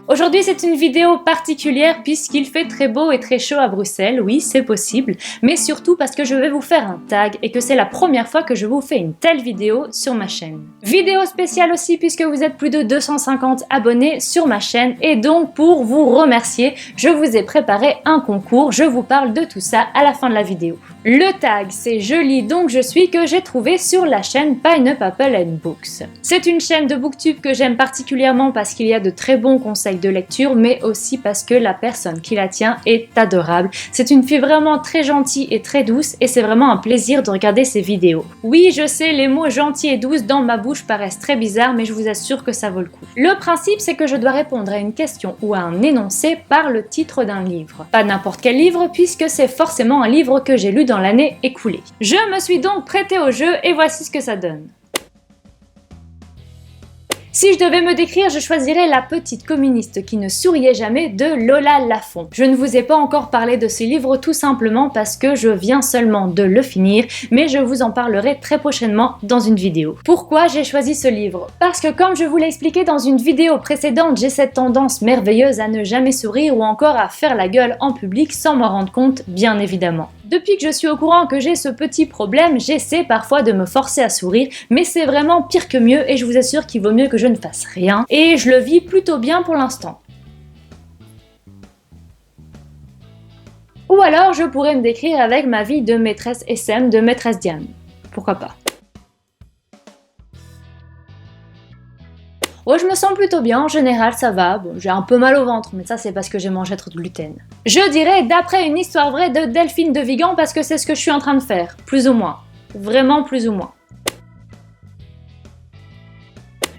Aujourd'hui, c'est une vidéo particulière puisqu'il fait très beau et très chaud à Bruxelles, oui, c'est possible, mais surtout parce que je vais vous faire un tag et que c'est la première fois que je vous fais une telle vidéo sur ma chaîne. Vidéo spéciale aussi puisque vous êtes plus de 250 abonnés sur ma chaîne et donc pour vous remercier, je vous ai préparé un concours, je vous parle de tout ça à la fin de la vidéo. Le tag, c'est Je lis donc je suis que j'ai trouvé sur la chaîne Pineapple and Books. C'est une chaîne de booktube que j'aime particulièrement parce qu'il y a de très bons conseils de lecture, mais aussi parce que la personne qui la tient est adorable. C'est une fille vraiment très gentille et très douce et c'est vraiment un plaisir de regarder ses vidéos. Oui, je sais, les mots gentil et douce dans ma bouche paraissent très bizarres, mais je vous assure que ça vaut le coup. Le principe, c'est que je dois répondre à une question ou à un énoncé par le titre d'un livre. Pas n'importe quel livre, puisque c'est forcément un livre que j'ai lu dans l'année écoulée. Je me suis donc prêtée au jeu et voici ce que ça donne. Si je devais me décrire, je choisirais La petite communiste qui ne souriait jamais de Lola Lafont. Je ne vous ai pas encore parlé de ce livre tout simplement parce que je viens seulement de le finir, mais je vous en parlerai très prochainement dans une vidéo. Pourquoi j'ai choisi ce livre? Parce que comme je vous l'ai expliqué dans une vidéo précédente, j'ai cette tendance merveilleuse à ne jamais sourire ou encore à faire la gueule en public sans m'en rendre compte, bien évidemment. Depuis que je suis au courant que j'ai ce petit problème, j'essaie parfois de me forcer à sourire, mais c'est vraiment pire que mieux et je vous assure qu'il vaut mieux que je ne fasse rien. Et je le vis plutôt bien pour l'instant. Ou alors je pourrais me décrire avec ma vie de maîtresse SM, de maîtresse Diane. Pourquoi pas. Oh, je me sens plutôt bien, en général ça va, bon, j'ai un peu mal au ventre, mais ça c'est parce que j'ai mangé trop de gluten. Je dirais d'après une histoire vraie de Delphine de Vigan parce que c'est ce que je suis en train de faire, plus ou moins. Vraiment plus ou moins.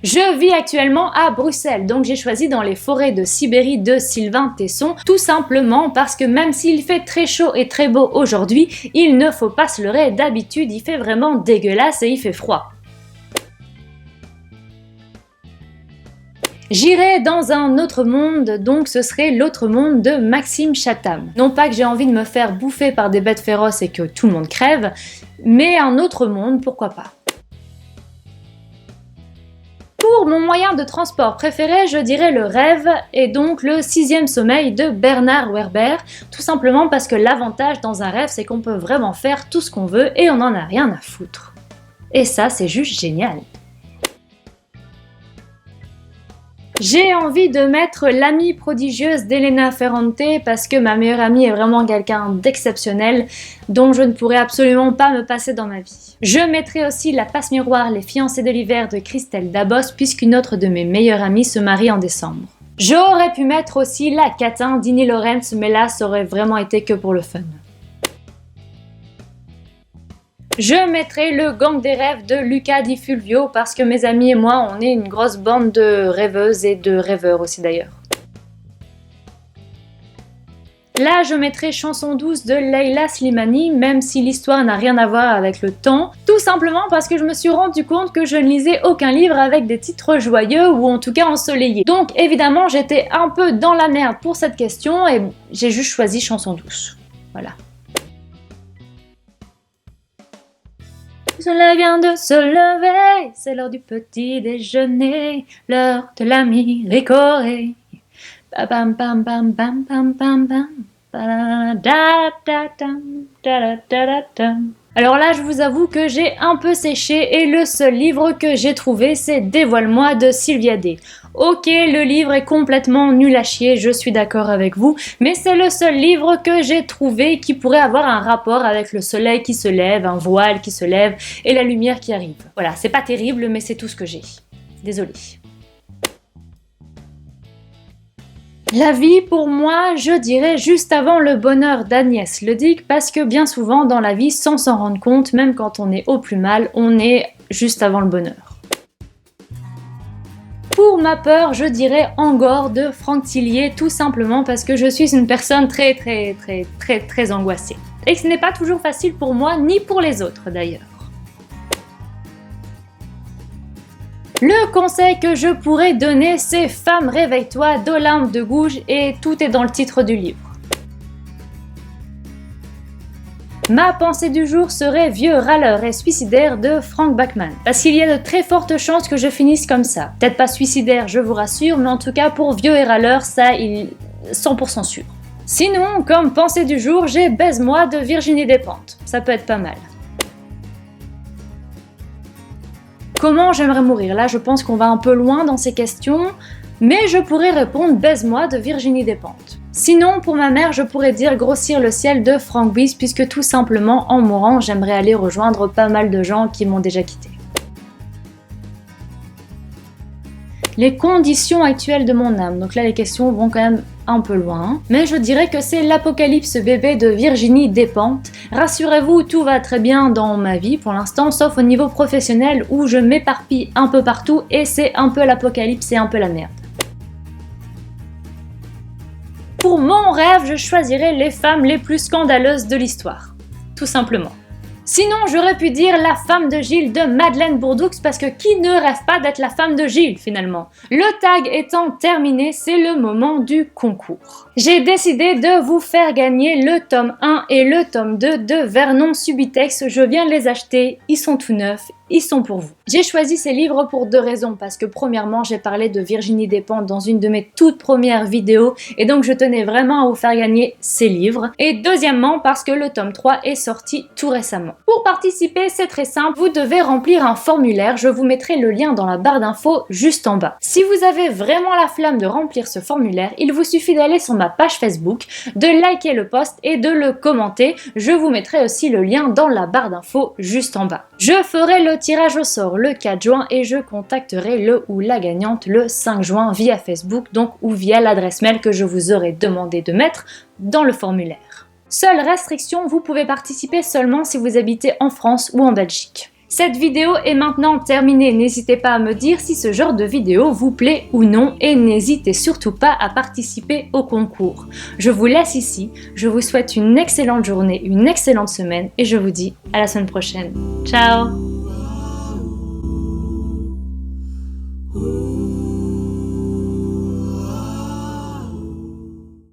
Je vis actuellement à Bruxelles, donc j'ai choisi dans les forêts de Sibérie de Sylvain Tesson, tout simplement parce que même s'il fait très chaud et très beau aujourd'hui, il ne faut pas se leurrer, d'habitude il fait vraiment dégueulasse et il fait froid. J'irai dans un autre monde, donc ce serait l'autre monde de Maxime Chatham. Non pas que j'ai envie de me faire bouffer par des bêtes féroces et que tout le monde crève, mais un autre monde, pourquoi pas. Pour mon moyen de transport préféré, je dirais le rêve et donc le sixième sommeil de Bernard Werber, tout simplement parce que l'avantage dans un rêve, c'est qu'on peut vraiment faire tout ce qu'on veut et on n'en a rien à foutre. Et ça, c'est juste génial. J'ai envie de mettre L'amie prodigieuse d'Elena Ferrante parce que ma meilleure amie est vraiment quelqu'un d'exceptionnel dont je ne pourrais absolument pas me passer dans ma vie. Je mettrai aussi La passe-miroir, Les fiancées de l'hiver de Christelle Dabos puisqu'une autre de mes meilleures amies se marie en décembre. J'aurais pu mettre aussi La catin d'Innie Lorenz mais là ça aurait vraiment été que pour le fun. Je mettrai Le gang des rêves de Luca Di Fulvio parce que mes amis et moi, on est une grosse bande de rêveuses et de rêveurs aussi d'ailleurs. Là, je mettrai Chanson douce de Leila Slimani, même si l'histoire n'a rien à voir avec le temps, tout simplement parce que je me suis rendu compte que je ne lisais aucun livre avec des titres joyeux ou en tout cas ensoleillés. Donc évidemment, j'étais un peu dans la merde pour cette question et j'ai juste choisi Chanson douce. Voilà. Le soleil vient de se lever, c'est l'heure du petit déjeuner, l'heure de l'ami Ricoré. Bam bam bam bam bam bam bam. Alors là, je vous avoue que j'ai un peu séché et le seul livre que j'ai trouvé, c'est Dévoile-moi de Sylvia Day. Ok, le livre est complètement nul à chier, je suis d'accord avec vous, mais c'est le seul livre que j'ai trouvé qui pourrait avoir un rapport avec le soleil qui se lève, un voile qui se lève et la lumière qui arrive. Voilà, c'est pas terrible, mais c'est tout ce que j'ai. Désolée. La vie, pour moi, je dirais juste avant le bonheur d'Agnès Ledic, parce que bien souvent dans la vie, sans s'en rendre compte, même quand on est au plus mal, on est juste avant le bonheur. Pour ma peur, je dirais Angor de Franck Tillier, tout simplement parce que je suis une personne très angoissée. Et que ce n'est pas toujours facile pour moi, ni pour les autres d'ailleurs. Le conseil que je pourrais donner, c'est Femme, réveille-toi d'Olympe de Gouges et tout est dans le titre du livre. Ma pensée du jour serait Vieux râleur et suicidaire de Frank Bachman. Parce qu'il y a de très fortes chances que je finisse comme ça. Peut-être pas suicidaire, je vous rassure, mais en tout cas pour vieux et râleur, ça, il 100% sûr. Sinon, comme pensée du jour, j'ai Baise-moi de Virginie Despentes. Ça peut être pas mal. Comment j'aimerais mourir? Là, je pense qu'on va un peu loin dans ces questions, mais je pourrais répondre Baise-moi de Virginie Despentes. Sinon, pour ma mère, je pourrais dire Grossir le ciel de Frank Buise, puisque tout simplement, en mourant, j'aimerais aller rejoindre pas mal de gens qui m'ont déjà quitté. Les conditions actuelles de mon âme. Donc là, les questions vont quand même un peu loin. Mais je dirais que c'est l'Apocalypse bébé de Virginie Despentes. Rassurez-vous, tout va très bien dans ma vie pour l'instant, sauf au niveau professionnel où je m'éparpille un peu partout et c'est un peu l'apocalypse et un peu la merde. Pour mon rêve, je choisirais les femmes les plus scandaleuses de l'histoire. Tout simplement. Sinon, j'aurais pu dire la femme de Gilles de Madeleine Bourdoux, parce que qui ne rêve pas d'être la femme de Gilles finalement? Le tag étant terminé, c'est le moment du concours. J'ai décidé de vous faire gagner le tome 1 et le tome 2 de Vernon Subutex. Je viens de les acheter, ils sont tout neufs, ils sont pour vous. J'ai choisi ces livres pour deux raisons, parce que premièrement, j'ai parlé de Virginie Despentes dans une de mes toutes premières vidéos, et donc je tenais vraiment à vous faire gagner ces livres. Et deuxièmement, parce que le tome 3 est sorti tout récemment. Pour participer, c'est très simple, vous devez remplir un formulaire, je vous mettrai le lien dans la barre d'infos juste en bas. Si vous avez vraiment la flamme de remplir ce formulaire, il vous suffit d'aller sur ma page Facebook, de liker le post et de le commenter. Je vous mettrai aussi le lien dans la barre d'infos juste en bas. Je ferai le tirage au sort le 4 juin et je contacterai le ou la gagnante le 5 juin via Facebook, donc ou via l'adresse mail que je vous aurai demandé de mettre dans le formulaire. Seule restriction, vous pouvez participer seulement si vous habitez en France ou en Belgique. Cette vidéo est maintenant terminée, n'hésitez pas à me dire si ce genre de vidéo vous plaît ou non et n'hésitez surtout pas à participer au concours. Je vous laisse ici, je vous souhaite une excellente journée, une excellente semaine et je vous dis à la semaine prochaine. Ciao!